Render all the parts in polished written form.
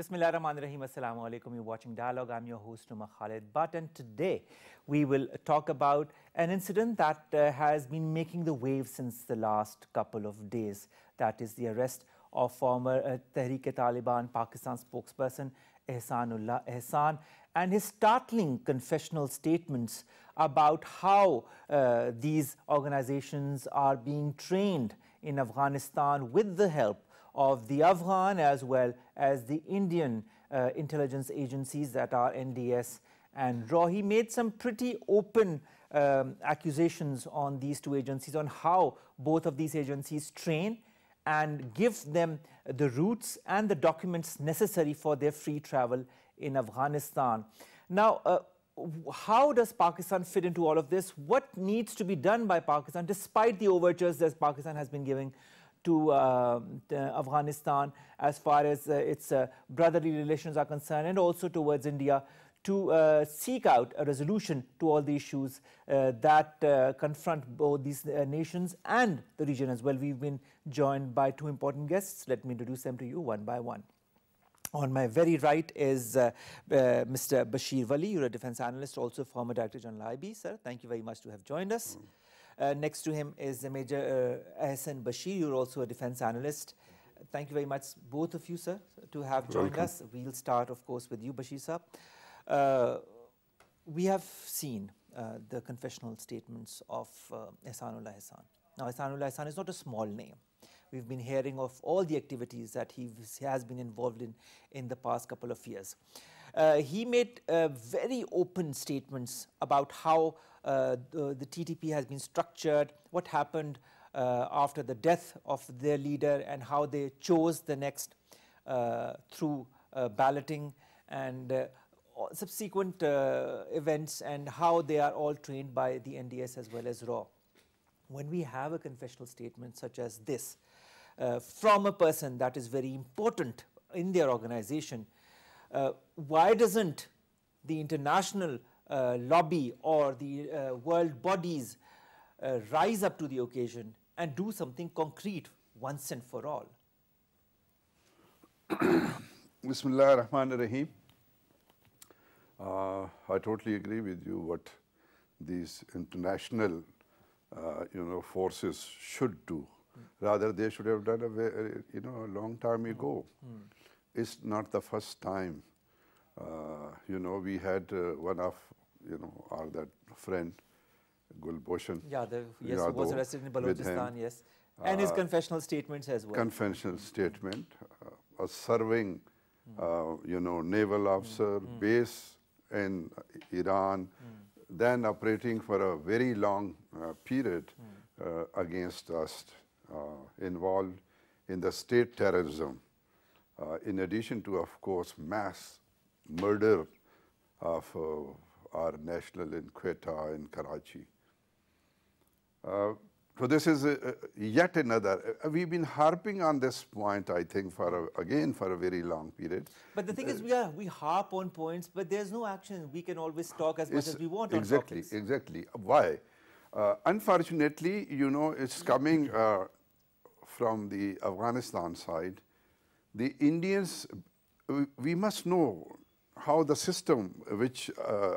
Bismillahirrahmanirrahim. Assalamu alaikum. You're watching Dialogue. I'm your host, Umar Khalid Butt, and today we will talk about an incident that has been making the waves since the last couple of days. That is the arrest of former Tehreek-e-Taliban Pakistan spokesperson Ehsan and his startling confessional statements about how these organizations are being trained in Afghanistan with the help of the Afghan as well as the Indian intelligence agencies that are NDS and RAW. He made some pretty open accusations on these two agencies on how both of these agencies train and give them the routes and the documents necessary for their free travel in Afghanistan. Now, how does Pakistan fit into all of this? What needs to be done by Pakistan despite the overtures that Pakistan has been giving to Afghanistan as far as its brotherly relations are concerned, and also towards India, to seek out a resolution to all the issues that confront both these nations and the region as well. We've been joined by two important guests. Let me introduce them to you one by one. On my very right is Mr. Bashir Wali. You're a defense analyst, also former Director General IB. Sir, thank you very much to have joined us. Next to him is Major ehsan Bashir. You're also a defense analyst. Thank you very much, both of you, sir, to have joined us. We'll start, of course, with you, Bashir sir. We have seen the confessional statements of Ehsanullah Ehsan. Now, Ehsanullah Ehsan is not a small name. We've been hearing of all the activities that he has been involved in the past couple of years. He made very open statements about how the TTP has been structured, what happened after the death of their leader, and how they chose the next through balloting and subsequent events, and how they are all trained by the NDS as well as RAW. When we have a confessional statement such as this from a person that is very important in their organization, why doesn't the international lobby or the world bodies rise up to the occasion and do something concrete once and for all? Bismillah ar-Rahman ar-Rahim. I totally agree with you what these international forces should do. Rather, they should have done a long time ago. It's not the first time. We had one of our that friend Gulbhushan. Yeah, yes, who was arrested in Balochistan, yes, and his confessional statements as well. Confessional statement, a serving, naval officer, base in Iran, then operating for a very long period against us, involved in the state terrorism, in addition to, of course, mass murder of our national in Quetta in Karachi. So this is yet another. We've been harping on this point, I think, again for a very long period. But the thing is, we harp on points, but there's no action. We can always talk as much as we want on topics. Exactly. Why? Unfortunately, it's coming from the Afghanistan side. The Indians, we must know how the system, which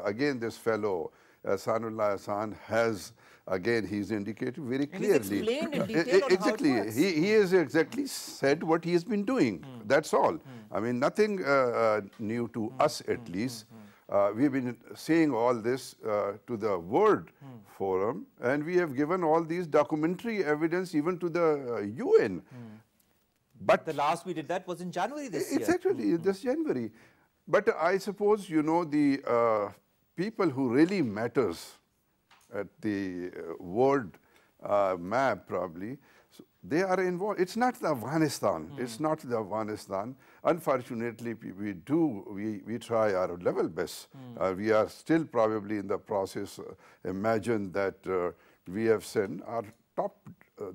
again this fellow Ehsanullah Ehsan has, again he's indicated very clearly. And he's explained in detail exactly. On how it works. He has exactly said what he has been doing. That's all. I mean, nothing new to us at least. We've been saying all this to the World Forum, and we have given all these documentary evidence even to the UN. But the last we did that was in January this year. Exactly, this January. But I suppose, the people who really matters at the world map probably, so they are involved. It's not the Afghanistan. It's not the Afghanistan. Unfortunately, we try our level best. We are still probably in the process. Imagine that we have sent our top,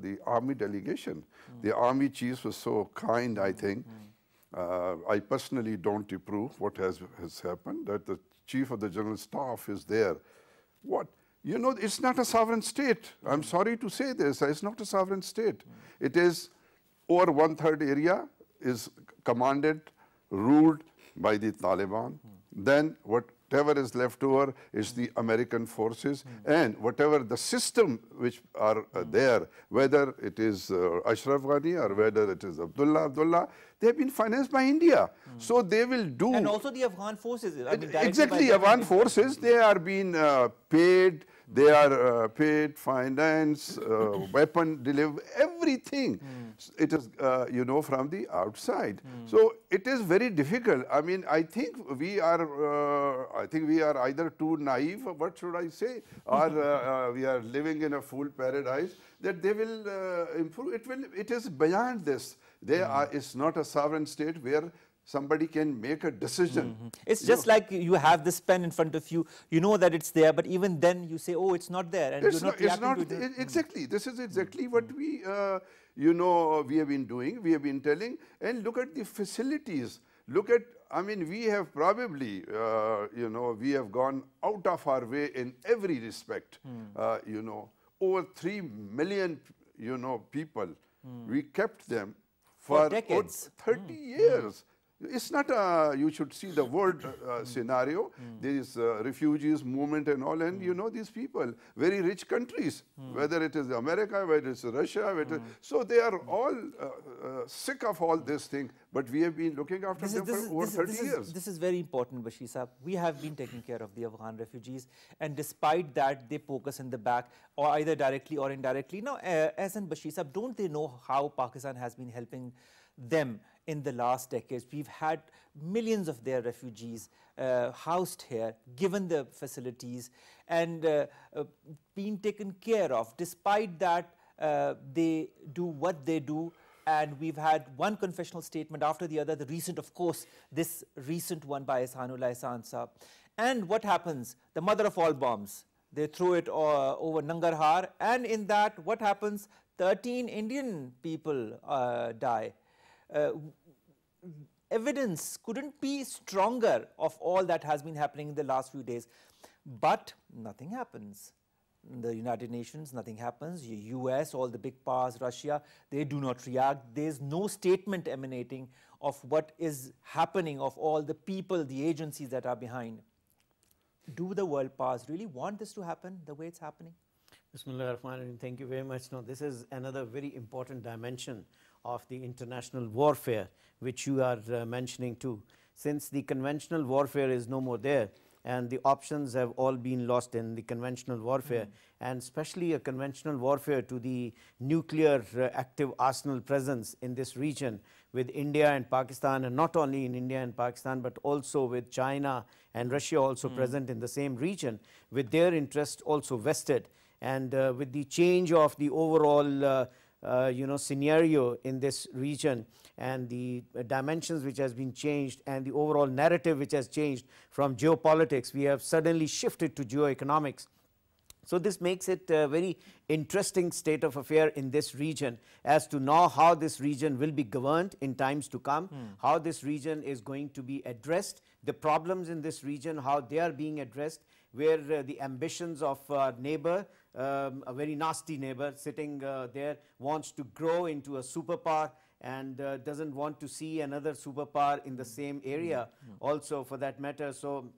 the army delegation. The army chief was so kind, I think. I personally don't approve what has happened, that the chief of the general staff is there. What? It's not a sovereign state. I'm sorry to say this. It's not a sovereign state. It is over 1/3 area is commanded ruled by the Taliban. Then whatever is left over is the American forces, and whatever the system which are there, whether it is Ashraf Ghani or whether it is Abdullah, they have been financed by India. So they will do. And also the Afghan forces. I mean, exactly, Afghan forces, they are being paid. They are paid, finance, weapon delivery, everything. It is, you know, from the outside. So it is very difficult. I mean, I think we are either too naive, or what should I say, or we are living in a fool paradise that they will improve. It is beyond this. It's not a sovereign state where somebody can make a decision. It's just like you have this pen in front of you, you know that it's there, but even then you say, oh, it's not there, and you're not reacting to it. Exactly. This is exactly what we, you know, we have been doing, we have been telling, and look at the facilities. Look at, I mean, we have probably, you know, we have gone out of our way in every respect, you know, over 3 million, you know, people. We kept them for decades. 30 years. It's not a, you should see the world scenario. There is refugees movement and all, and you know these people, very rich countries, whether it is America, whether it's Russia, so they are all sick of all this thing, but we have been looking after them for over 30 years. This is very important, Bashir Saab. We have been taking care of the Afghan refugees, and despite that, they poke us in the back, or either directly or indirectly. Now, Ehsan, Bashir Saab, don't they know how Pakistan has been helping them in the last decades? We've had millions of their refugees housed here, given the facilities, and being taken care of. Despite that, they do what they do, and we've had one confessional statement after the other. The recent, of course, this recent one by Ehsan Saab. And what happens? The mother of all bombs. They throw it over Nangarhar, and in that, what happens? 13 Indian people die. Evidence couldn't be stronger of all that has been happening in the last few days, but nothing happens. The United Nations, nothing happens. The US, all the big powers, Russia, they do not react. There's no statement emanating of what is happening, of all the people, the agencies that are behind. Do the world powers really want this to happen the way it's happening? Bismillah ar-Rahman ar-Rahim. Thank you very much. No, this is another very important dimension of the international warfare which you are mentioning too. Since the conventional warfare is no more there, and the options have all been lost in the conventional warfare, and especially a conventional warfare to the nuclear active arsenal presence in this region with India and Pakistan, and not only in India and Pakistan, but also with China and Russia also present in the same region, with their interest also vested, and with the change of the overall you know, scenario in this region, and the dimensions which has been changed, and the overall narrative which has changed from geopolitics, we have suddenly shifted to geoeconomics. So this makes it a very interesting state of affair in this region as to know how this region will be governed in times to come, how this region is going to be addressed, the problems in this region, how they are being addressed, where the ambitions of our neighbor, a very nasty neighbor sitting there, wants to grow into a superpower, and doesn't want to see another superpower in the same area also for that matter. So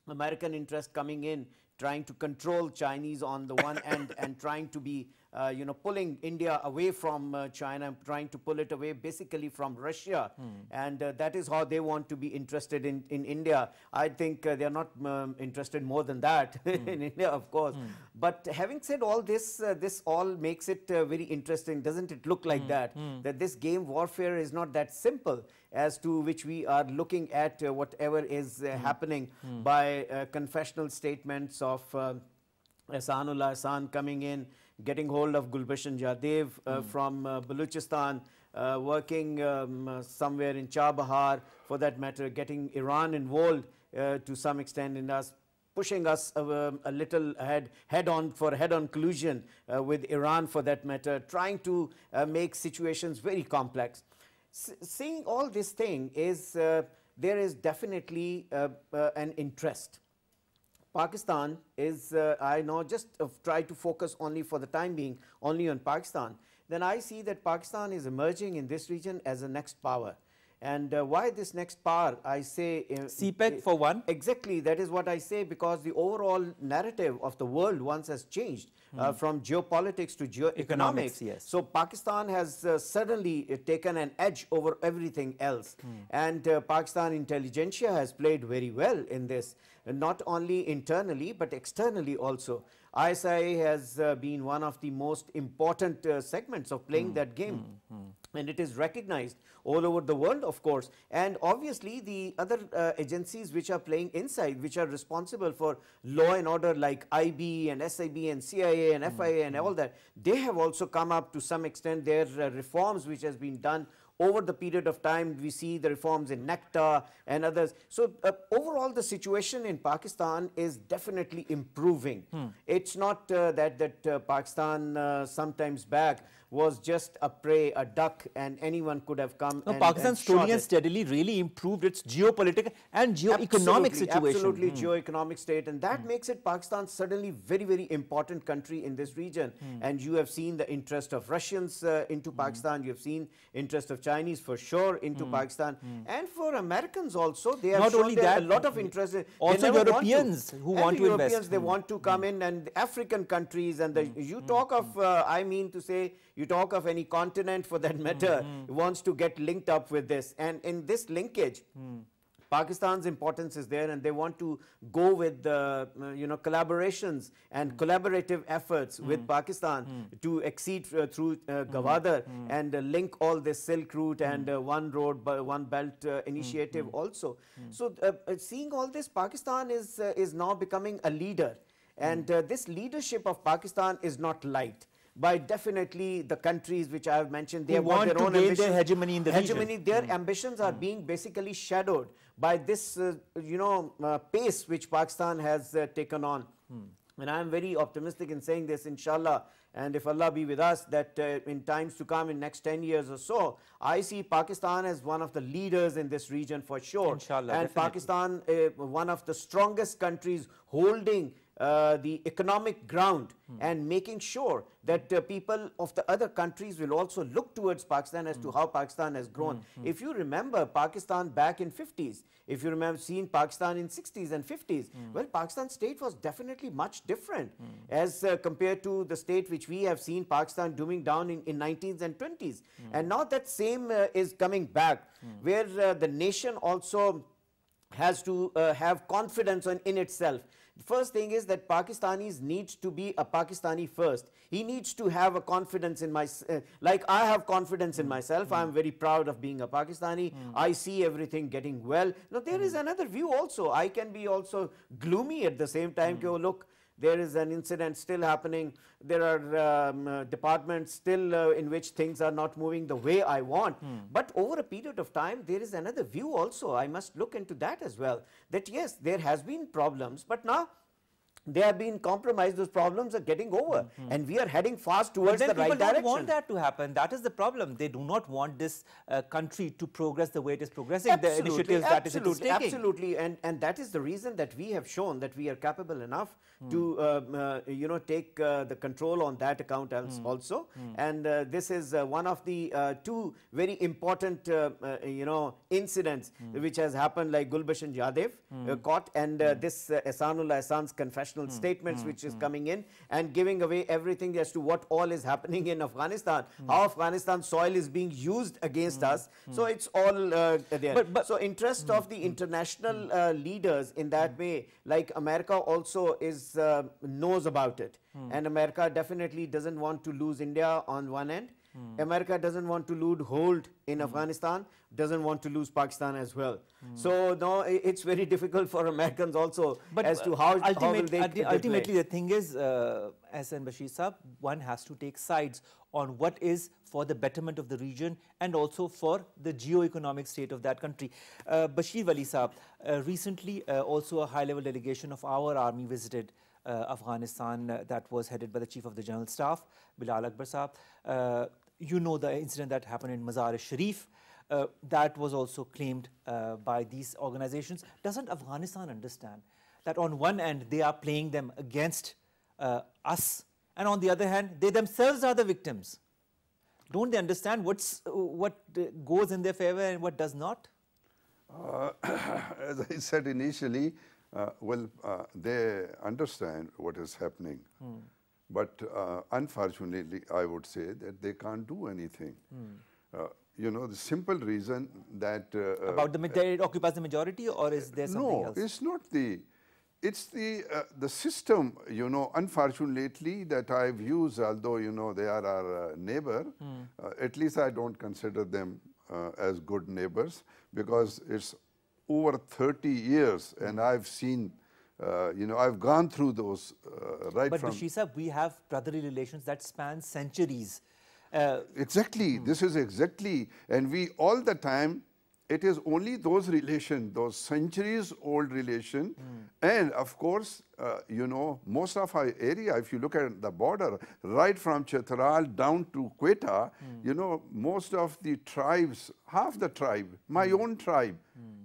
American interest coming in, trying to control Chinese on the one end, and trying to be you know, pulling India away from China, trying to pull it away basically from Russia, and that is how they want to be interested in India. I think they are not interested more than that in India, of course. But having said all this, this all makes it very interesting. Doesn't it look like that? That this game warfare is not that simple, as to which we are looking at whatever is happening by confessional statements of Ehsan coming in, getting hold of Gulbashan Jadhav from Baluchistan, working somewhere in Chabahar, for that matter, getting Iran involved to some extent in us, pushing us a little head-on collusion with Iran, for that matter, trying to make situations very complex. Seeing all this thing is, there is definitely an interest. Pakistan is, I know, just try to focus only for the time being, only on Pakistan. Then I see that Pakistan is emerging in this region as a next power. And why this next power? I say CPEC for one. Exactly, that is what I say, because the overall narrative of the world once has changed from geopolitics to geoeconomics. Yes. So Pakistan has suddenly taken an edge over everything else. And Pakistan intelligentsia has played very well in this, not only internally but externally also. ISI has been one of the most important segments of playing that game. And it is recognized all over the world, of course. And obviously, the other agencies which are playing inside, which are responsible for law and order, like IB and SIB and CIA and FIA and all that, they have also come up to some extent. Their reforms which has been done over the period of time. We see the reforms in NECTA and others. So overall, the situation in Pakistan is definitely improving. It's not that Pakistan sometimes back was just a prey, a duck, and anyone could have come. No, Pakistan slowly and steadily really improved its geopolitical and geoeconomic situation. Absolutely, geoeconomic state, and that makes it Pakistan suddenly very, very important country in this region. And you have seen the interest of Russians into Pakistan. You have seen interest of Chinese for sure into Pakistan, and for Americans also. They have not shown only that, a lot of interest. Also Europeans who want to Europeans, invest. they want to come in, and African countries, and you talk of, I mean to say, you talk of any continent for that matter, wants to get linked up with this. And in this linkage, Pakistan's importance is there, and they want to go with collaborations and collaborative efforts with Pakistan to exceed through Gwadar and link all this Silk Route and One Road, One Belt initiative also. So seeing all this, Pakistan is now becoming a leader, and this leadership of Pakistan is not light. By definitely the countries which I have mentioned, they have got their own ambitions. Their hegemony in the region. Their ambitions are being basically shadowed by this, pace which Pakistan has taken on. And I am very optimistic in saying this, inshallah, and if Allah be with us, that in times to come, in next 10 years or so, I see Pakistan as one of the leaders in this region for sure. Inshallah, and definitely. Pakistan, one of the strongest countries holding the economic ground and making sure that people of the other countries will also look towards Pakistan as to how Pakistan has grown. If you remember Pakistan back in 50s, if you remember seeing Pakistan in 60s and 50s, well, Pakistan state was definitely much different as compared to the state which we have seen Pakistan dooming down in 19s and 20s. And now that same is coming back, where the nation also has to have confidence in itself. The first thing is that Pakistanis need to be a Pakistani first. He needs to have a confidence in like I have confidence in myself. I am very proud of being a Pakistani. I see everything getting well. Now there is another view also. I can be also gloomy at the same time. Oh, look, there is an incident still happening. There are departments still in which things are not moving the way I want. But over a period of time, there is another view also. I must look into that as well. That yes, there has been problems, but now they have been compromised. Those problems are getting over, and we are heading fast towards the right direction. People don't want that to happen. That is the problem. They do not want this country to progress the way it is progressing. The initiatives that it is taking. Absolutely, and that is the reason that we have shown that we are capable enough to take the control on that account also. And this is one of the two very important incidents which has happened, like Gulbashan Yadav caught, and this Ehsan's confessional statements which is coming in and giving away everything as to what all is happening in Afghanistan, how Afghanistan soil is being used against us. So it's all there. So interest of the international leaders in that way, like America also knows about it, and America definitely doesn't want to lose India on one end. America doesn't want to lose hold in Afghanistan, doesn't want to lose Pakistan as well. So no, it's very difficult for Americans also as to how will they ultimately the thing is, Ehsan Bashir Saab, one has to take sides on what is for the betterment of the region and also for the geo-economic state of that country. Bashir Wali Saab, recently also a high-level delegation of our army visited Afghanistan that was headed by the Chief of the General Staff, Bilal Akbar Saab. You know the incident that happened in Mazar-e-Sharif. That was also claimed by these organizations. Doesn't Afghanistan understand that on one end they are playing them against us, and on the other hand they themselves are the victims? Don't they understand what goes in their favor and what does not? As I said initially, they understand what is happening. But unfortunately, I would say that they can't do anything. You know, the simple reason that... About it occupies the majority, or is there something else? No, it's not it's the system, you know, unfortunately, that I've used, although, you know, they are our neighbor, at least I don't consider them as good neighbors, because it's over 30 years and I've seen, you know, I've gone through those right but from... But Bashir Sahab, we have brotherly relations that span centuries. Exactly, this is exactly, and we all the time, it is only those relations, those centuries old relation, and of course, you know, most of our area, if you look at the border, right from Chitral down to Quetta, you know, most of the tribes, half the tribe, my own tribe,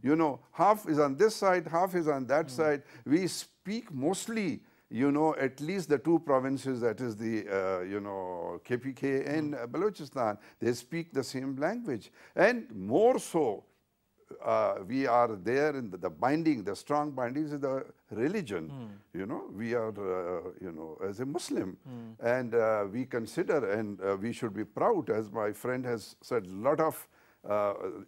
you know, half is on this side, half is on that side. We speak mostly, you know, at least the two provinces, that is the, you know, KPK and Balochistan, they speak the same language. And more so, we are there in the binding, the strong bindings is the religion. You know, we are, you know, as a Muslim. And we consider, and we should be proud, as my friend has said, a lot of,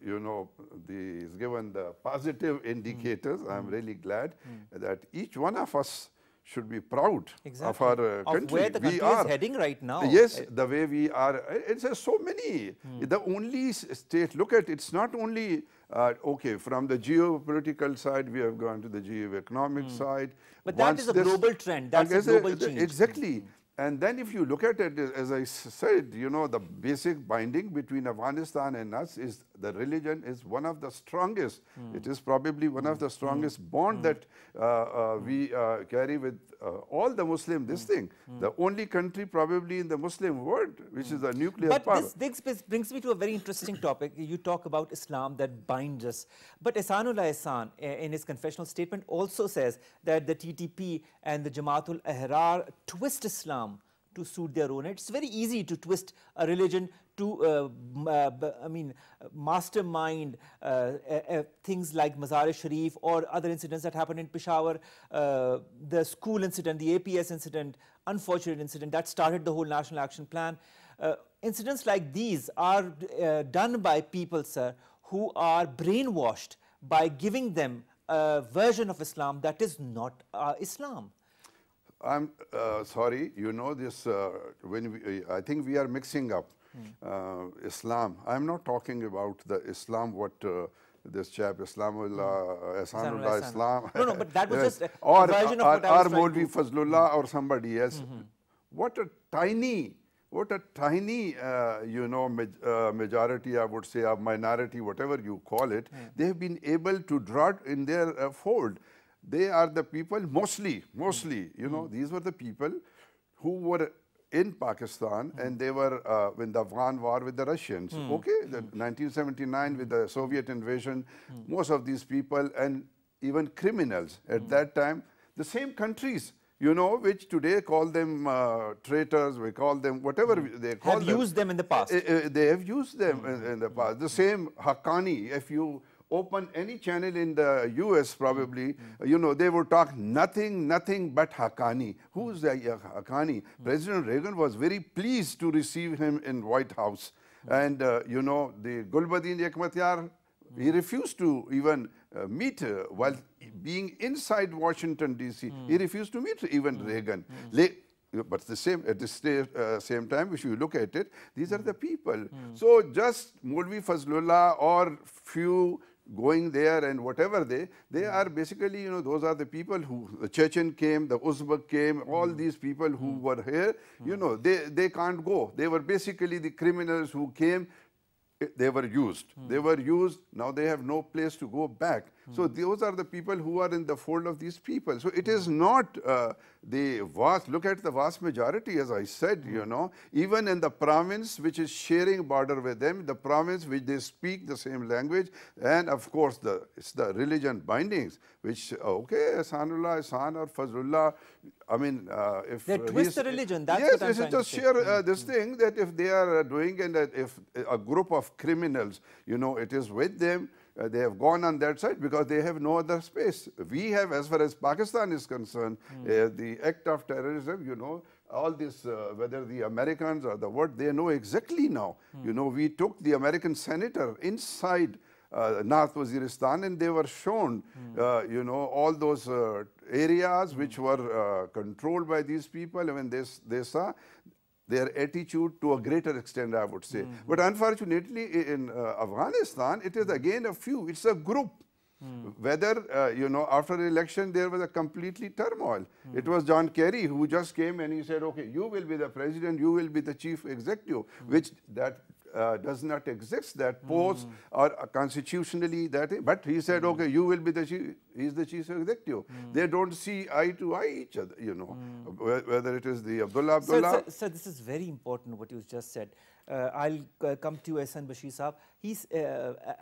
you know, he's given the positive indicators. I'm really glad that each one of us should be proud of our country. Of where the country is heading right now. Yes, the way we are. It's so many. The only state, look at, it's not only, okay, from the geopolitical side, we have gone to the geo-economic side. But that is a global trend. That's a global change. Exactly. And then if you look at it, as I said, you know, the basic binding between Afghanistan and us is the religion is one of the strongest. It is probably one of the strongest bond that we carry with all the Muslim, this thing. The only country probably in the Muslim world, which is a nuclear power. But this brings me to a very interesting topic. You talk about Islam that binds us. But Ehsanullah Ehsan, in his confessional statement, also says that the TTP and the Jamaatul Ahrar twist Islam to suit their own. It's very easy to twist a religion to, mastermind things like Mazar-e-Sharif or other incidents that happened in Peshawar, the school incident, the APS incident, unfortunate incident that started the whole National Action Plan. Incidents like these are done by people, sir, who are brainwashed by giving them a version of Islam that is not Islam. I'm sorry, you know this, I think we are mixing up Islam. I'm not talking about the Islam what this chap, Islamullah, Ehsanullah Islam. No, but that was just a version of what I was trying to... Maulvi Fazlullah or somebody else. What a tiny, you know, majority, I would say, or minority, whatever you call it, they have been able to draw in their fold. They are the people, mostly, you know, these were the people who were in Pakistan and they were in the Afghan war with the Russians. Okay, the 1979 with the Soviet invasion, most of these people and even criminals at that time, the same countries, you know, which today call them traitors, we call them whatever they call them. Have used them in the past. They have used them in the past. The same Haqqani, if you open any channel in the US probably, you know, they would talk nothing but Haqqani. Who is the Haqqani? President Reagan was very pleased to receive him in White House. And, you know, the Gulbuddin Hekmatyar, he refused to even meet while being inside Washington, D.C. He refused to meet even Reagan. But at the same time, if you look at it, these are the people. So just Maulvi Fazlullah or few going there and whatever they are basically, you know, those are the people who, the Chechen came, the Uzbek came, all these people who were here, you know, they can't go. They were basically the criminals who came, they were used. They were used, now they have no place to go back. So those are the people who are in the fold of these people. So it is not the vast, look at the vast majority, as I said, you know, even in the province which is sharing border with them, the province which they speak the same language, and of course it's the religion bindings, which, okay, Ehsanullah, Ehsan or Fazlullah, I mean, if they twist the religion, that's yes, what I'm this is trying to just say. share this thing that if they are doing, and that if a group of criminals, you know, it is with them, they have gone on that side because they have no other space. We have, as far as Pakistan is concerned, the act of terrorism, you know, all this, whether the Americans or the what, they know exactly now. You know, we took the American senator inside North Waziristan, and they were shown, you know, all those areas which were controlled by these people. I mean, they saw their attitude to a greater extent, I would say. But unfortunately, in Afghanistan, it is again a few, it's a group. Whether, you know, after the election, there was a completely turmoil. It was John Kerry who just came and he said, okay, you will be the president, you will be the chief executive, which that does not exist, that post or constitutionally that, but he said, okay, you will be the chief, he's the chief executive. They don't see eye to eye each other, you know, whether it is the Abdullah. So this is very important what you just said. I'll come to Ehsan Bashir Saab. He's,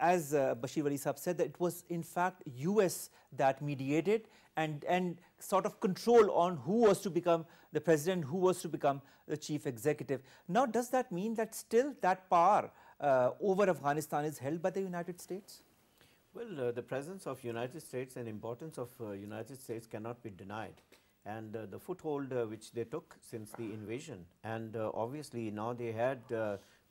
as Bashir Wali Saab said, that it was in fact US that mediated and sort of control on who was to become the president, who was to become the chief executive. Now, does that mean that still that power over Afghanistan is held by the United States? Well, the presence of United States and importance of United States cannot be denied. And the foothold which they took since the invasion, and obviously now they had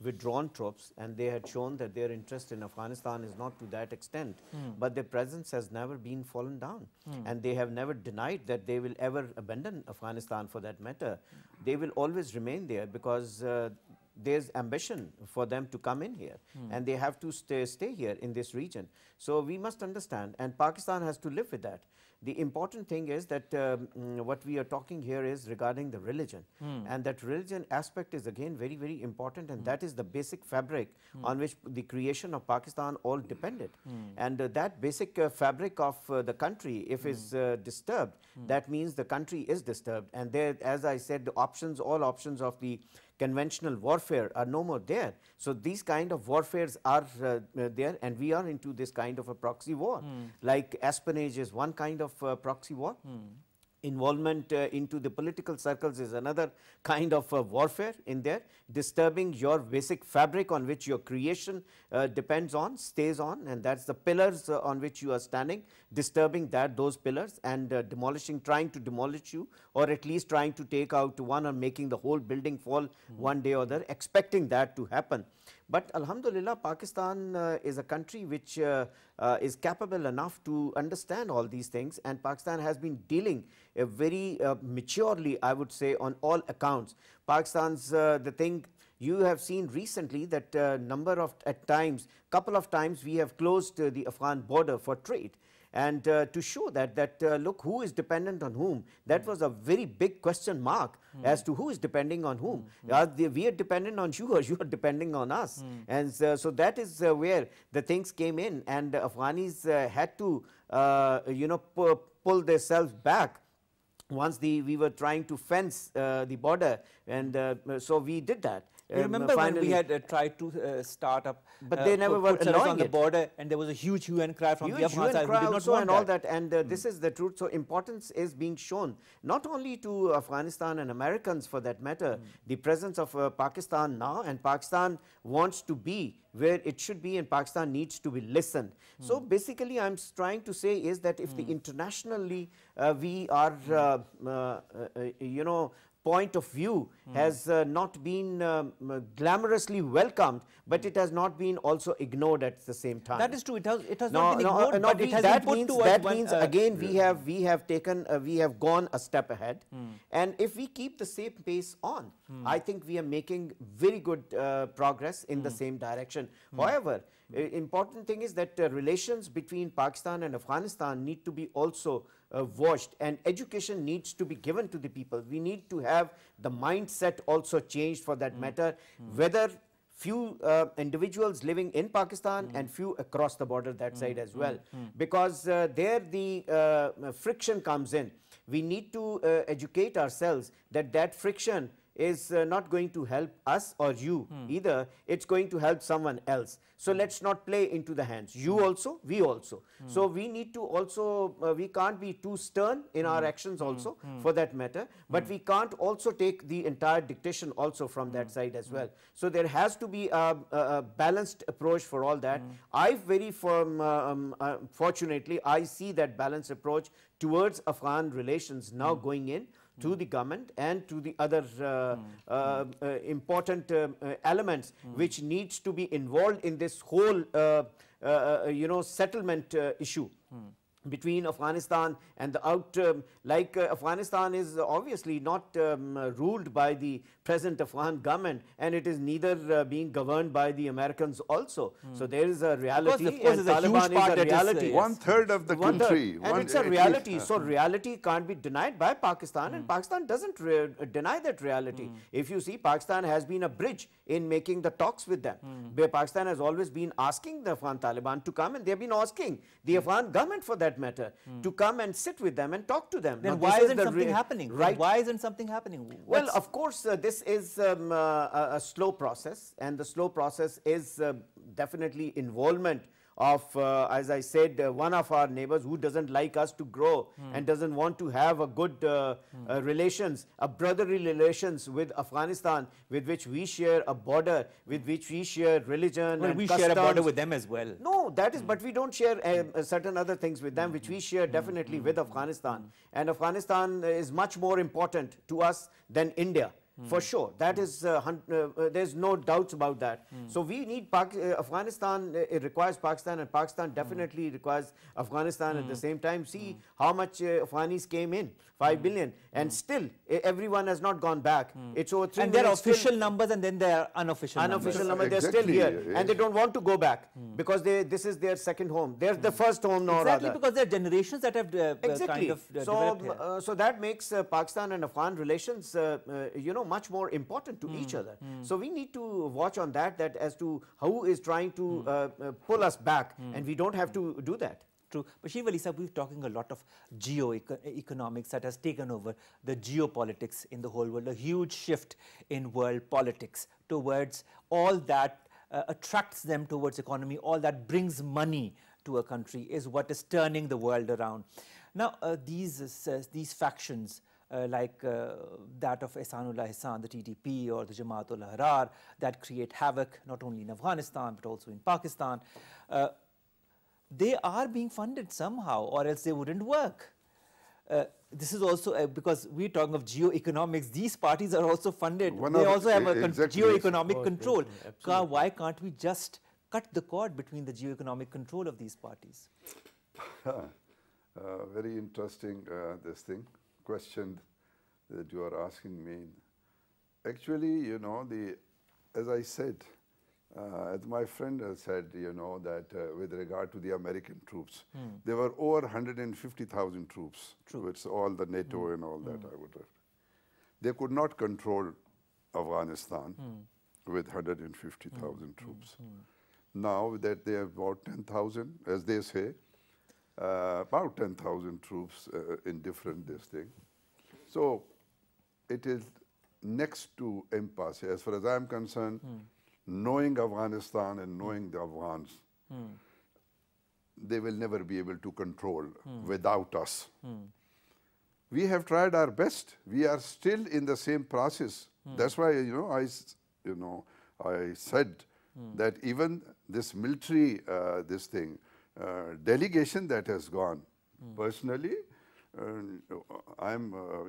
withdrawn troops, and they had shown that their interest in Afghanistan is not to that extent, but their presence has never been fallen down, and they have never denied that they will ever abandon Afghanistan for that matter. They will always remain there because there's ambition for them to come in here, and they have to stay here in this region. So we must understand, and Pakistan has to live with that. The important thing is that what we are talking here is regarding the religion, and that religion aspect is again very, very important, and that is the basic fabric on which the creation of Pakistan all depended. And that basic fabric of the country, if is disturbed, that means the country is disturbed. And there, as I said, the options, all options of the conventional warfare are no more there. So these kind of warfares are there, and we are into this kind of a proxy war. Like espionage is one kind of proxy war. Involvement into the political circles is another kind of warfare in there, disturbing your basic fabric on which your creation depends on, stays on, and that's the pillars on which you are standing, disturbing those pillars and demolishing, trying to demolish you, or at least trying to take out one or making the whole building fall one day or other, expecting that to happen. But Alhamdulillah, Pakistan is a country which is capable enough to understand all these things, and Pakistan has been dealing very maturely, I would say, on all accounts. Pakistan's the thing you have seen recently that couple of times we have closed the Afghan border for trade. And to show that look, who is dependent on whom, that was a very big question mark as to who is depending on whom. We are dependent on you, or you are depending on us. And so that is where the things came in, and Afghanis had to you know, pull themselves back once we were trying to fence the border, and so we did that. You remember when we had tried to start up, but they never were allowing on the border, and there was a huge hue and cry from the Afghans who did not want all that. And this is the truth. So importance is being shown not only to Afghanistan and Americans for that matter. The presence of Pakistan now, and Pakistan wants to be where it should be, and Pakistan needs to be listened. So basically, I'm trying to say is that if the internationally we are, you know, point of view has not been glamorously welcomed, but it has not been also ignored at the same time. That is true. It has not been ignored, but it has been put towards that means again we have taken we have gone a step ahead, and if we keep the same pace on, I think we are making very good progress in the same direction. However, important thing is that relations between Pakistan and Afghanistan need to be also watched, and education needs to be given to the people. We need to have the mindset also changed for that matter, whether few individuals living in Pakistan and few across the border that side as well, because there the friction comes in. We need to educate ourselves that that friction is not going to help us or you either, it's going to help someone else. So let's not play into the hands, you also, we also. So we need to also, we can't be too stern in our actions also for that matter, but we can't also take the entire dictation also from that side as well. So there has to be a balanced approach for all that. I very fortunately, I see that balanced approach towards Afghan relations now going in to the government and to the other important elements which needs to be involved in this whole settlement issue between Afghanistan and the Afghanistan is obviously not ruled by the present Afghan government, and it is neither being governed by the Americans also. So there is a reality, of course, and Taliban is a reality. yes. 1/3 of the country. And it's a reality. So reality can't be denied by Pakistan, and Pakistan doesn't deny that reality. If you see, Pakistan has been a bridge in making the talks with them. Where Pakistan has always been asking the Afghan Taliban to come, and they've been asking the Afghan government for that matter to come and sit with them and talk to them. Then now, why isn't something happening? Right. Why isn't something happening? Well, of course, this is a slow process, and the slow process is definitely involvement of, as I said, one of our neighbors who doesn't like us to grow and doesn't want to have a good relations, a brotherly relations with Afghanistan, with which we share a border, with which we share religion Well, and we customs. share a border with them as well. No, that is, but we don't share certain other things with them, which we share definitely with Afghanistan. And Afghanistan is much more important to us than India. For sure, that is, there's no doubts about that. So we need Afghanistan, it requires Pakistan, and Pakistan definitely requires Afghanistan at the same time. See how much Afghanis came in, 5 billion, and still everyone has not gone back. It's over 3 And there are million official numbers and then there are unofficial numbers. numbers, they're still Exactly, here, yes. and they don't want to go back because this is their second home. They're the first home now. Exactly, rather. because there are generations that have Exactly. kind of developed here. So that makes Pakistan and Afghan relations, much more important to each other. So we need to watch on that as to who is trying to pull us back, and we don't have to do that. True. But Shiv Ali Sahab, we're talking a lot of geo-economics that has taken over the geopolitics in the whole world, a huge shift in world politics towards all that attracts them towards economy, all that brings money to a country is what is turning the world around. Now, these factions, like that of ehsan, the TTP, or the Jamaat-ul-Ahrar, that create havoc not only in Afghanistan but also in Pakistan, they are being funded somehow, or else they wouldn't work. This is also because we're talking of geo-economics. These parties are also funded. They also have a geo-economic control. Why can't we just cut the cord between the geo-economic control of these parties? Very interesting question that you are asking me. Actually, as I said, as my friend has said, that with regard to the American troops, there were over 150,000 troops. True. It's all the NATO and all that, I would have. They could not control Afghanistan with 150,000 troops. Now that they have about 10,000, as they say, about 10,000 troops in different So it is next to impasse. As far as I'm concerned, knowing Afghanistan and knowing the Afghans, they will never be able to control without us. We have tried our best. We are still in the same process. That's why, I said that even this military, delegation that has gone, personally,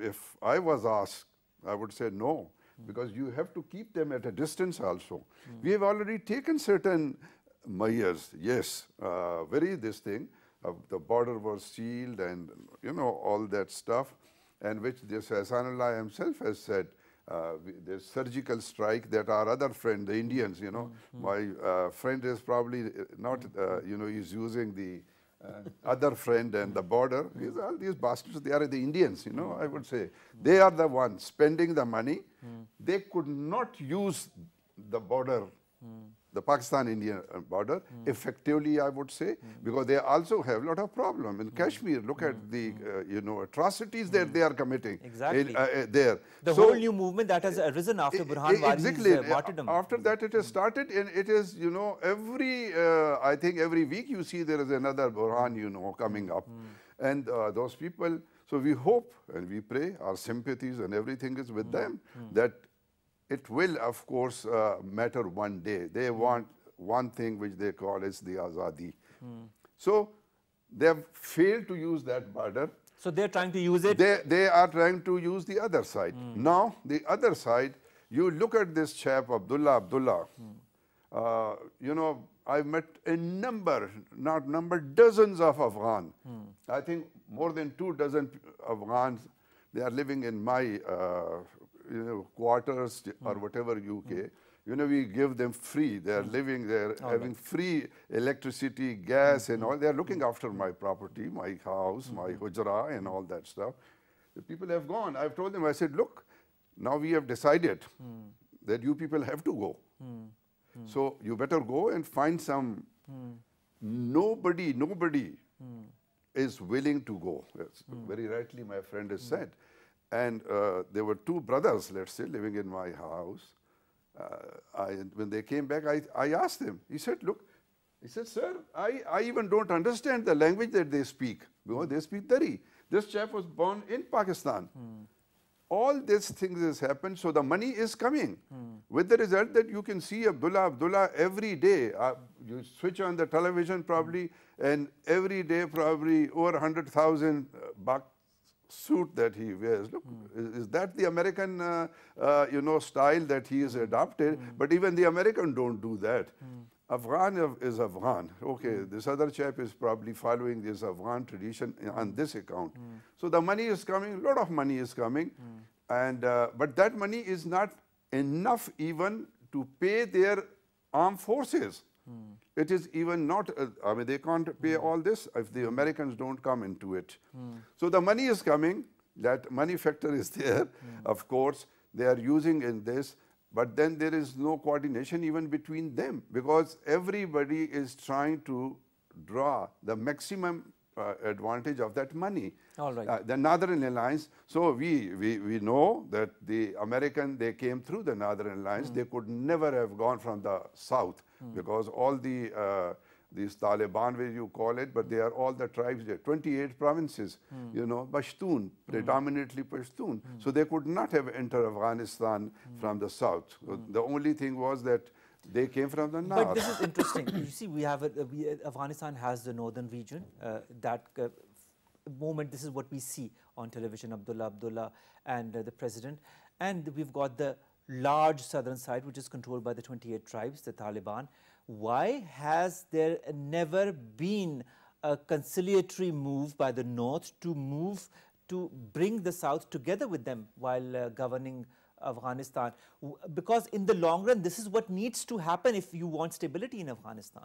if I was asked, I would say no, because you have to keep them at a distance also. We have already taken certain measures, yes, the border was sealed and, all that stuff, and which this Ehsanullah himself has said, the surgical strike that our other friend, the Indians, my friend is probably not, he's using the other friend and the border. All these bastards, they are the Indians, I would say. They are the ones spending the money. They could not use the border the Pakistan-India border, effectively, I would say, because they also have a lot of problem. In Kashmir, look at the, atrocities that they are committing. Exactly. There. The whole new movement that has arisen after Burhan Wali's martyrdom. After that, it has started, and it is, I think every week you see there is another Burhan, coming up. And those people, so we hope and we pray, our sympathies and everything is with them, that it will, of course, matter one day. They want one thing which they call is the Azadi. So they have failed to use that border. So they're trying to use it? They are trying to use the other side. Now, the other side, you look at this chap, Abdullah. I've met a number, not number, dozens of Afghan. I think more than 24 Afghans, they are living in my quarters or whatever UK. We give them free. They are living there, having free electricity, gas and all. They are looking after my property, my house, my hujra and all that stuff. The people have gone. I've told them, I said, look, now we have decided that you people have to go. So you better go and find some. Nobody is willing to go. Very rightly my friend has said. And there were two brothers, let's say, living in my house. When they came back, I asked him. He said, look, he said, sir, I even don't understand the language that they speak. Because they speak Dari. This chap was born in Pakistan. All these things has happened, so the money is coming. With the result that you can see Abdullah every day. You switch on the television probably, and every day probably over 100,000 bucks suit that he wears. Look, is that the American, style that he has adopted? But even the American don't do that. Afghan is Afghan. Okay, this other chap is probably following this Afghan tradition on this account. So the money is coming, a lot of money is coming, and but that money is not enough even to pay their armed forces. It is even not, they can't pay all this if the Americans don't come into it. So the money is coming, that money factor is there, of course, they are using in this, but then there is no coordination even between them, because everybody is trying to draw the maximum advantage of that money. All right. The Northern Alliance, so we know that the American, they came through the Northern Alliance, they could never have gone from the south, because all these Taliban, where you call it, but they are all the tribes there, 28 provinces, Pashtun, predominantly Pashtun. So they could not have entered Afghanistan from the south. So the only thing was that they came from the north. But this is interesting. You see, Afghanistan has the northern region. Moment, this is what we see on television, Abdullah and the president. And we've got the large southern side, which is controlled by the 28 tribes, the Taliban. Why has there never been a conciliatory move by the north to bring the south together with them while governing Afghanistan? Because in the long run, this is what needs to happen if you want stability in Afghanistan.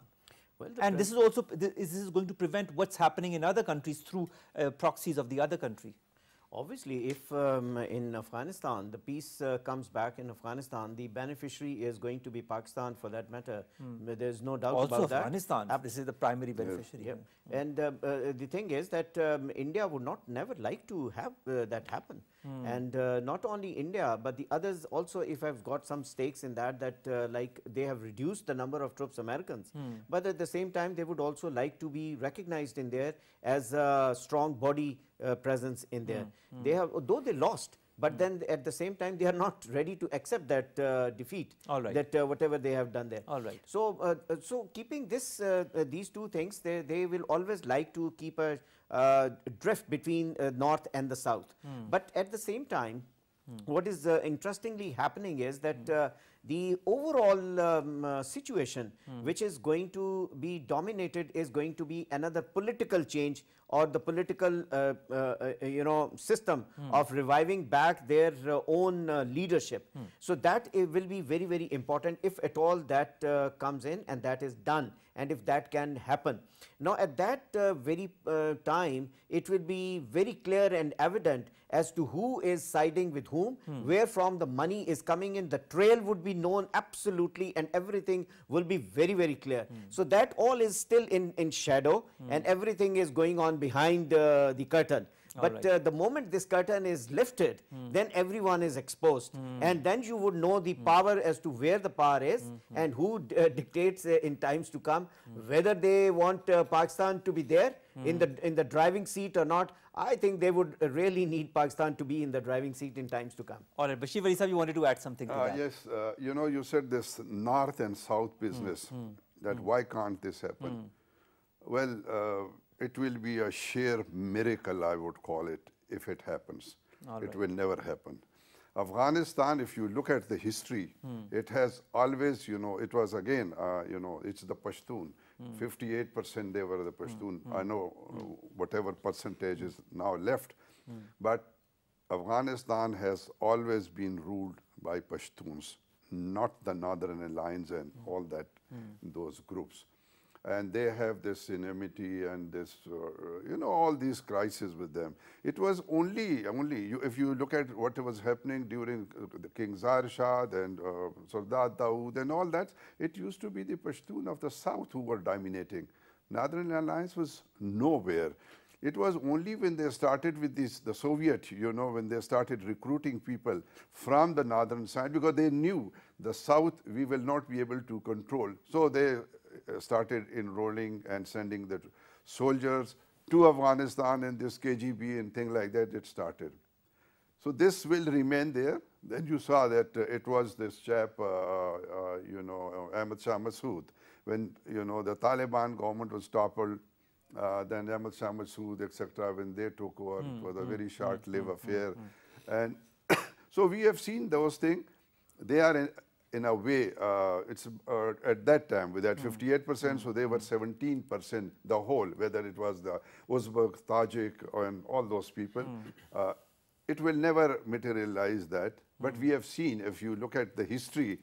Well, and this is also going to prevent what's happening in other countries through proxies of the other country. Obviously, if in Afghanistan, the peace comes back in Afghanistan, the beneficiary is going to be Pakistan for that matter. There's no doubt also about that. Also Afghanistan, this is the primary beneficiary. Yep. And the thing is that India would never like to have that happen. And not only India, but the others also, if I've got some stakes in that like they have reduced the number of troops, Americans. But at the same time, they would also like to be recognized in there as a strong body presence in there. They have, though they lost, but then at the same time, they are not ready to accept that defeat, all right, that whatever they have done there. All right. So, so keeping this, these two things, they will always like to keep a drift between north and the south. But at the same time, what is interestingly happening is that the overall situation which is going to be dominated is going to be another political change, or the political system of reviving back their own leadership. So that will be very, very important if at all that comes in and that is done. and if that can happen. Now at that very time, it will be very clear and evident as to who is siding with whom, where from the money is coming in. The trail would be known absolutely, and everything will be very, very clear. So that all is still in shadow, and everything is going on behind the curtain. But the moment this curtain is lifted, then everyone is exposed, and then you would know the power as to where the power is and who dictates in times to come, whether they want Pakistan to be there in the driving seat or not. I think they would really need Pakistan to be in the driving seat in times to come. All right, Bashir Wali Sahib, you wanted to add something to that? Yes, you know, you said this north and south business, that why can't this happen? Well, it will be a sheer miracle, I would call it, if it happens. It will never happen. Afghanistan, if you look at the history, it has always, you know, it was again, you know, it's the Pashtun. 58% they were the Pashtun. I know whatever percentage is now left, but Afghanistan has always been ruled by Pashtuns, not the Northern Alliance and all that, those groups. And they have this enmity and this, you know, all these crises with them. It was only if you look at what was happening during the King Zahir Shah and Sardar Dawood and all that, it used to be the Pashtun of the south who were dominating. Northern Alliance was nowhere. It was only when they started with the Soviet, you know, when they started recruiting people from the northern side, because they knew the south we will not be able to control. So they started enrolling and sending the soldiers to Afghanistan, and this KGB and thing like that, it started. So this will remain there. Then you saw that it was this chap, you know, Ahmad Shah Massoud. When, you know, the Taliban government was toppled, then Ahmad Shah Massoud, etc., when they took over, it was a very short-lived affair. And so we have seen those things. They are in a way, it's at that time with that 58%, so they were 17%, the whole, whether it was the Uzbek, Tajik, and all those people. It will never materialize that, but we have seen, if you look at the history,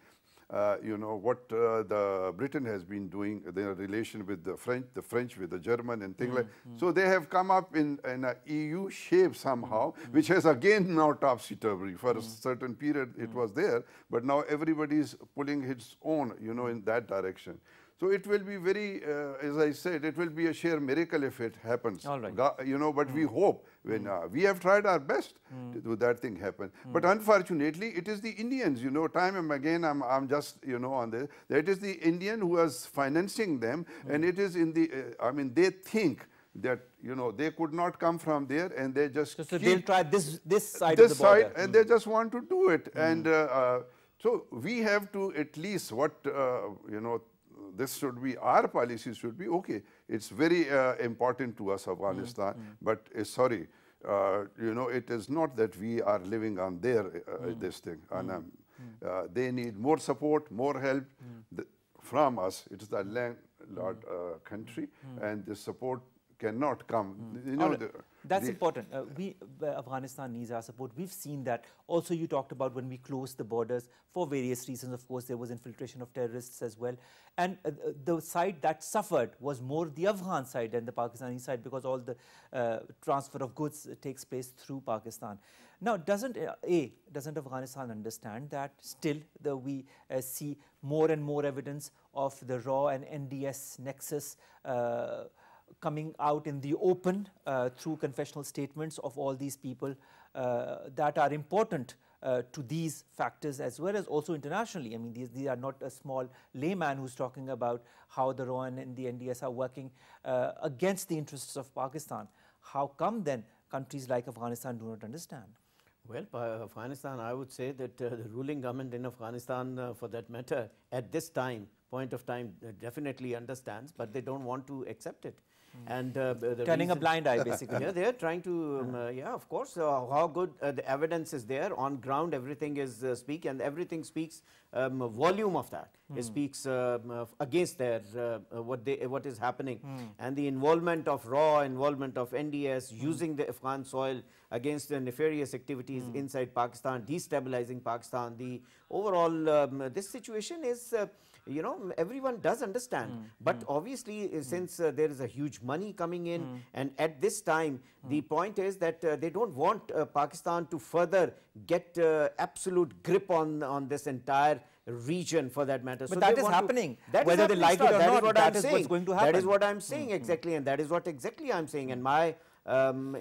you know, what the Britain has been doing, their relation with the French with the German and things like. So they have come up in a EU shape somehow, which has again now topsy-turvy. For a certain period it was there, but now everybody is pulling his own, you know, in that direction. So it will be very, as I said, it will be a sheer miracle if it happens. All right. You know, but we hope when we have tried our best to do that thing happen. But unfortunately, it is the Indians, you know, time and again, I'm just, you know, on this. That is the Indian who was financing them, and it is in the, I mean, they think that, you know, they could not come from there, and they just so they'll try this side of the border. And they just want to do it. And so we have to at least you know, this should be, our policy should be, okay, it's very important to us, Afghanistan, but sorry, you know, it is not that we are living on their, this thing. And they need more support, more help from us. It's the landlord country, and the support cannot come. You know, that's important. Afghanistan needs our support. We've seen that. Also, you talked about when we closed the borders for various reasons. Of course, there was infiltration of terrorists as well. And the side that suffered was more the Afghan side than the Pakistani side, because all the transfer of goods takes place through Pakistan. Now, doesn't Afghanistan understand that still we see more and more evidence of the RAW and NDS nexus coming out in the open through confessional statements of all these people that are important to these factors, as well as also internationally. I mean, these are not a small layman who's talking about how the RAW and the NDS are working against the interests of Pakistan. How come then countries like Afghanistan do not understand? Well, Afghanistan, I would say that the ruling government in Afghanistan, for that matter, at this point of time, definitely understands, but they don't want to accept it. And turning a blind eye, basically. Yeah, they're trying to, yeah, of course, how good the evidence is there. On ground, everything is and everything speaks, volume of that. It speaks against their, what is happening. And the involvement of RAW, involvement of NDS, using the Afghan soil against the nefarious activities inside Pakistan, destabilizing Pakistan. The overall, this situation is you know, everyone does understand. But obviously, since there is a huge money coming in, and at this time, the point is that they don't want Pakistan to further get absolute grip on this entire region, for that matter. But so that is happening. That Whether is they like happening, it or sir. not, that is what's going to happen. That is what I'm saying exactly, and that is what exactly I'm saying. And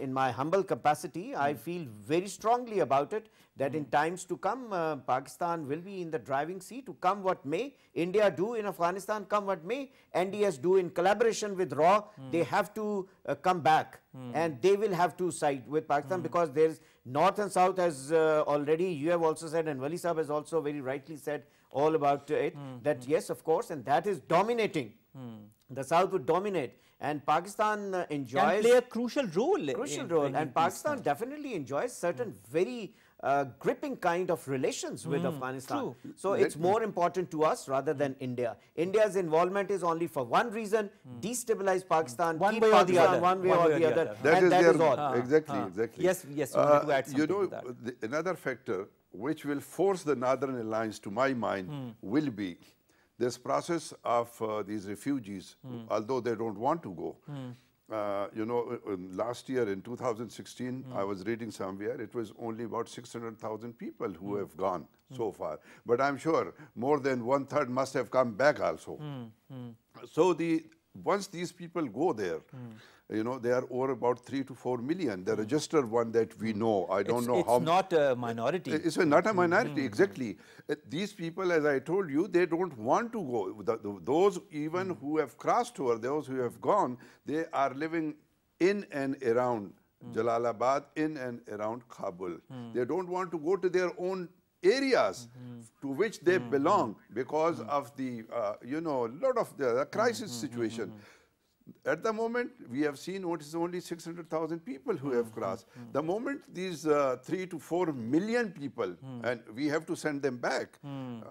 in my humble capacity, I feel very strongly about it, that in times to come, Pakistan will be in the driving seat, to come what may. India do in Afghanistan, come what may. NDS do in collaboration with RAW. They have to come back, and they will have to side with Pakistan, because there is North and South, as already you have also said, and Wali Sahab has also very rightly said all about it, that yes, of course, and that is dominating. The South would dominate, and Pakistan enjoys... Can play a crucial role. And Pakistan definitely enjoys certain very gripping kind of relations with Afghanistan. True. So it's more important to us rather than India. India's involvement is only for one reason: destabilize Pakistan, One keep way or the Pakistan other. one way or the other. That And is that their is all. exactly. Yes, you wanted to add something You know, to that. another factor which will force the Northern Alliance, to my mind, will be this process of these refugees, although they don't want to go. You know, last year in 2016, I was reading somewhere, it was only about 600,000 people who have gone so far. But I'm sure more than 1/3 must have come back also. So once these people go there, you know, they are over about 3 to 4 million. The registered one that we know, I don't know how. It's not a minority. It's not a minority, exactly. These people, as I told you, they don't want to go. Those even who have crossed over, those who have gone, they are living in and around Jalalabad, in and around Kabul. They don't want to go to their own areas to which they belong because of the, you know, lot of the crisis situation. At the moment, we have seen it is only 600,000 people who have crossed. The moment these 3 to 4 million people, and we have to send them back.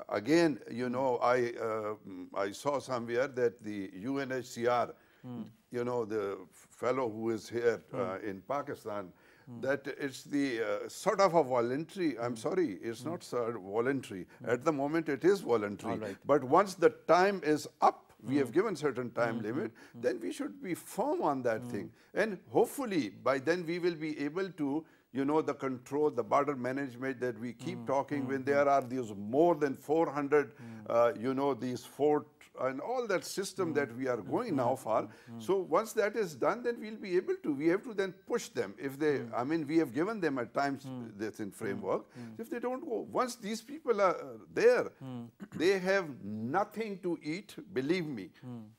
Again, you know, I saw somewhere that the UNHCR, you know, the fellow who is here in Pakistan, that it's the sort of a voluntary, I'm sorry, it's not voluntary. At the moment, it is voluntary. Right. But once the time is up, we have given certain time limit, then we should be firm on that thing. And hopefully, by then we will be able to, you know, the control, the border management that we keep talking when there are these more than 400, you know, these fort and all that system that we are going now for. So once that is done, then we'll be able to, we have to then push them. If they, I mean, we have given them at times this in framework. If they don't go, once these people are there, they have nothing to eat, believe me.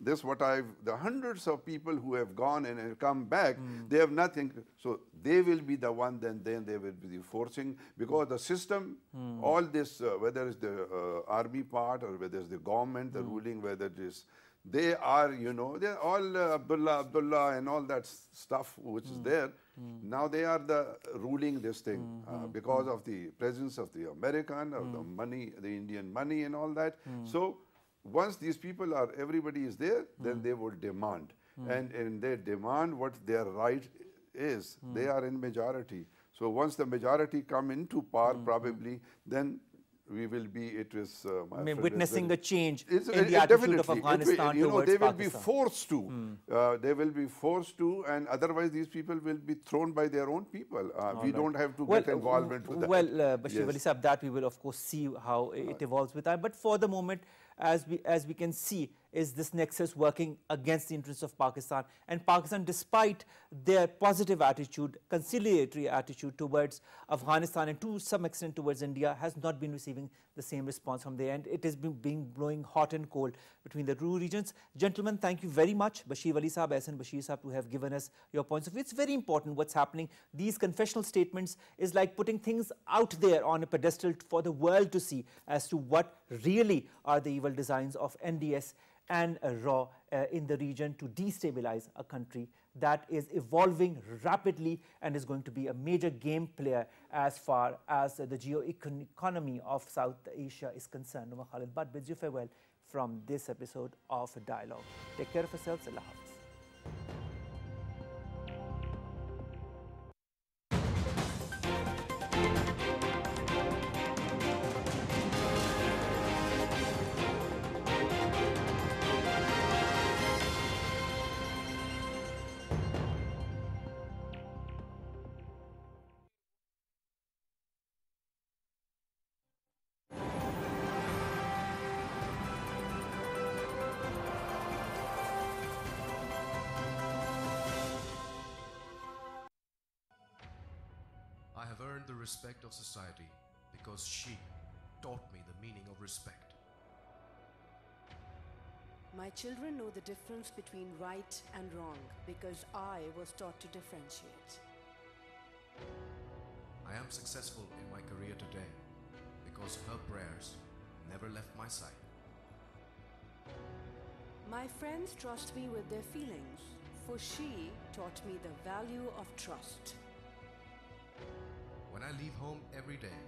This what the hundreds of people who have gone and have come back, they have nothing. So they will be the one, then they will be forcing, because the system, all this, whether it's the army part or whether it's the government, the ruling, whether it is, they are, you know, they're all Abdullah and all that stuff which is there. Now they are the ruling this thing because of the presence of the American or the money, the Indian money and all that. So once these people are, everybody is there, then they will demand. And they demand what their right is. They are in majority. So once the majority come into power, probably, then we will be, it is witnessing a change in the definitely. attitude of Afghanistan you know, towards they will Pakistan. be forced to. They will be forced to, and otherwise these people will be thrown by their own people. We don't have to get involvement with that. Well, Bashir Wali Sahab, that we will of course see how it evolves with time. But for the moment, as we can see, is this nexus working against the interests of Pakistan? And Pakistan, despite their positive attitude, conciliatory attitude towards Afghanistan and to some extent towards India, has not been receiving the same response from their end. It has been blowing hot and cold between the two regions. Gentlemen, thank you very much, Bashir Wali Sahab, Ehsan Bashir Sahab, to have given us your points of view. It's very important what's happening. These confessional statements is like putting things out there on a pedestal for the world to see as to what really are the evil designs of NDS and RAW in the region to destabilize a country that is evolving rapidly and is going to be a major game player as far as the geo-economy of South Asia is concerned. Umar Khalid Bhatt bids you farewell from this episode of Dialogue. Take care of yourselves. Allah Hafiz. earned the respect of society because she taught me the meaning of respect. My children know the difference between right and wrong because I was taught to differentiate. I am successful in my career today because her prayers never left my side. My friends trust me with their feelings, for she taught me the value of trust. When I leave home every day,